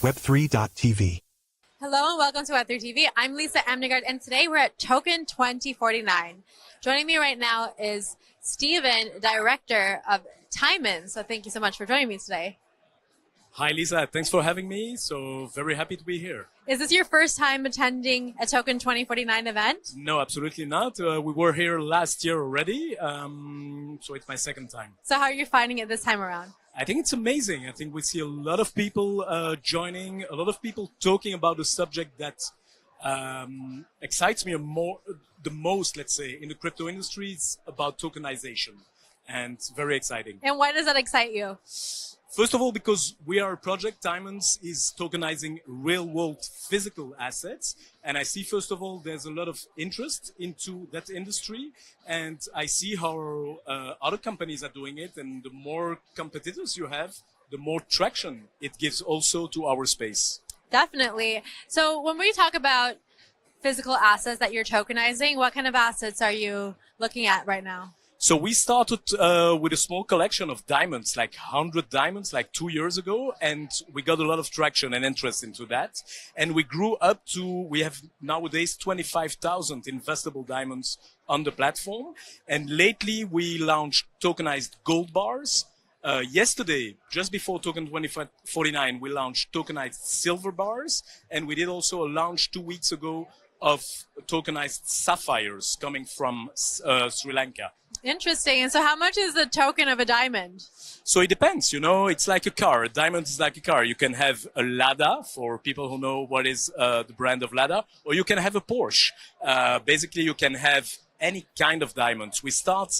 Web3 TV. Hello and welcome to Web3 TV. I'm Lisa Amnegard and today we're at Token 2049. Joining me right now is Steven, Director of Tiamonds. So thank you so much for joining me today. Hi Lisa, thanks for having me. So very happy to be here. Is this your first time attending a Token 2049 event? No, absolutely not. We were here last year already, so it's my second time. So how are you finding it this time around? I think it's amazing. I think we see a lot of people joining, a lot of people talking about the subject that excites me the most, let's say, in the crypto industry. It's about tokenization, and it's very exciting. And why does that excite you? First of all, because we are a project, Tiamonds is tokenizing real-world physical assets. And I see, first of all, there's a lot of interest into that industry. And I see how other companies are doing it. And the more competitors you have, the more traction it gives also to our space. Definitely. So when we talk about physical assets that you're tokenizing, what kind of assets are you looking at right now? So we started with a small collection of diamonds, like 100 diamonds, like 2 years ago, and we got a lot of traction and interest into that. And we grew up to, we have nowadays 25,000 investable diamonds on the platform. And lately we launched tokenized gold bars. Yesterday, just before Token 2049, we launched tokenized silver bars. And we did also a launch 2 weeks ago of tokenized sapphires coming from Sri Lanka. Interesting. And so how much is the token of a diamond? So it depends, you know, it's like a car. A diamond is like a car. You can have a Lada, for people who know what is the brand of Lada, or you can have a Porsche. Basically, you can have any kind of diamonds. We start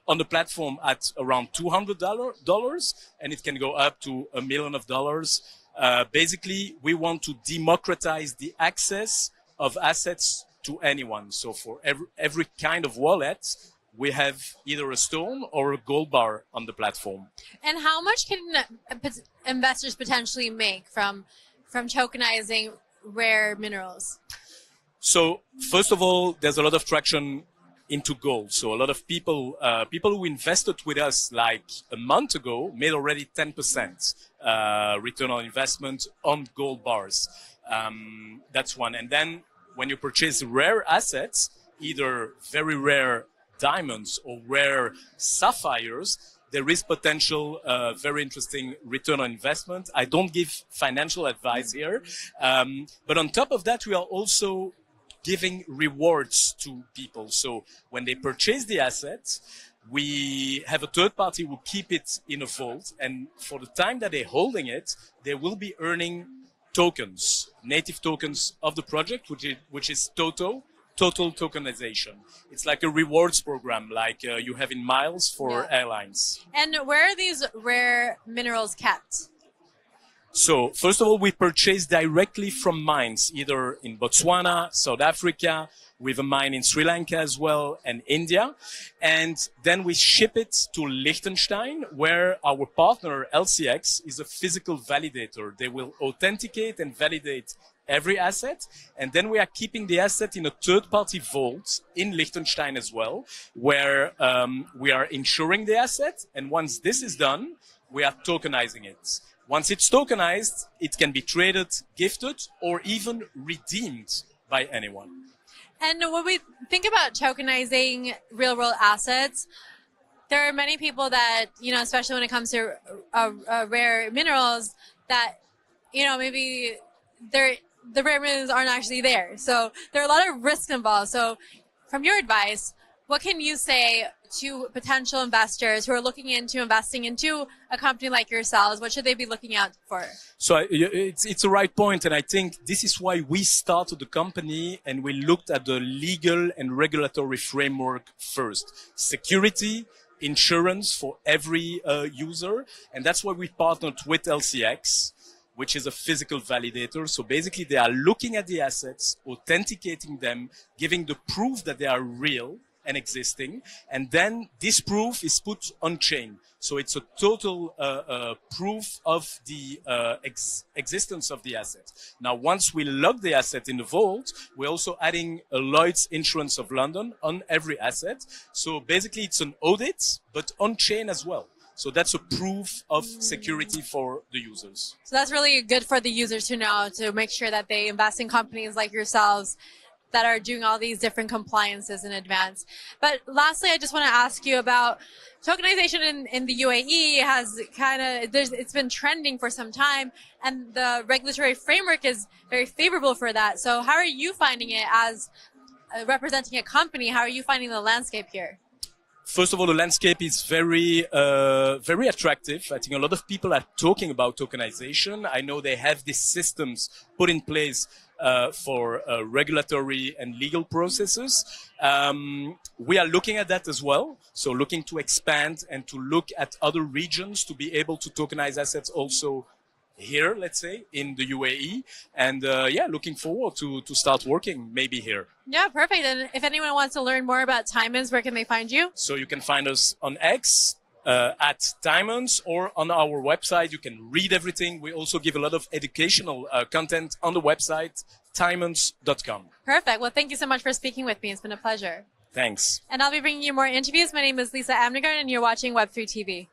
on the platform at around $200, and it can go up to $1 million. Basically, we want to democratize the access of assets to anyone. So for every kind of wallet, we have either a stone or a gold bar on the platform. And how much can investors potentially make from tokenizing rare minerals? So first of all, there's a lot of traction into gold. So a lot of people who invested with us like a month ago made already 10% return on investment on gold bars. That's one. And then when you purchase rare assets, either very rare diamonds or rare sapphires, there is potential very interesting return on investment. I don't give financial advice here. But on top of that, we are also giving rewards to people. So when they purchase the assets, we have a third party who keep it in a vault. And for the time that they're holding it, they will be earning tokens, native tokens of the project, which is total tokenization. It's like a rewards program, like you have in miles for airlines. And where are these rare minerals kept? So first of all, we purchase directly from mines, either in Botswana, South Africa, we have a mine in Sri Lanka as well, and India. And then we ship it to Liechtenstein, where our partner LCX is a physical validator. They will authenticate and validate every asset, and then we are keeping the asset in a third-party vault in Liechtenstein as well, where we are insuring the asset, and once this is done, we are tokenizing it. Once it's tokenized, it can be traded, gifted, or even redeemed by anyone. And when we think about tokenizing real-world assets, there are many people that, you know, especially when it comes to rare minerals, that, you know, maybe the rare minerals aren't actually there. So there are a lot of risks involved. So from your advice, what can you say to potential investors who are looking into investing into a company like yourselves? What should they be looking out for? So it's a right point. And I think this is why we started the company and we looked at the legal and regulatory framework first. Security, insurance for every user. And that's why we partnered with LCX, which is a physical validator. So basically they are looking at the assets, authenticating them, giving the proof that they are real and existing. And then this proof is put on chain. So it's a total proof of the existence of the asset. Now, once we log the asset in the vault, we're also adding a Lloyd's Insurance of London on every asset. So basically it's an audit, but on chain as well. So that's a proof of security for the users. So that's really good for the users to know, to make sure that they invest in companies like yourselves that are doing all these different compliances in advance. But lastly, I just want to ask you about tokenization in the UAE has it's been trending for some time, and the regulatory framework is very favorable for that. So how are you finding it as representing a company? How are you finding the landscape here? First of all, the landscape is very attractive. I think a lot of people are talking about tokenization. I know they have these systems put in place for regulatory and legal processes. We are looking at that as well. So looking to expand and to look at other regions to be able to tokenize assets also here, let's say, in the UAE. And looking forward to start working maybe here. Yeah, perfect. And if anyone wants to learn more about Tiamonds, where can they find you? So you can find us on X, at Tiamonds, or on our website. You can read everything. We also give a lot of educational content on the website, tiamonds.com. Perfect. Well, thank you so much for speaking with me. It's been a pleasure. Thanks. And I'll be bringing you more interviews. My name is Lisa Amnegard, and you're watching Web3 TV.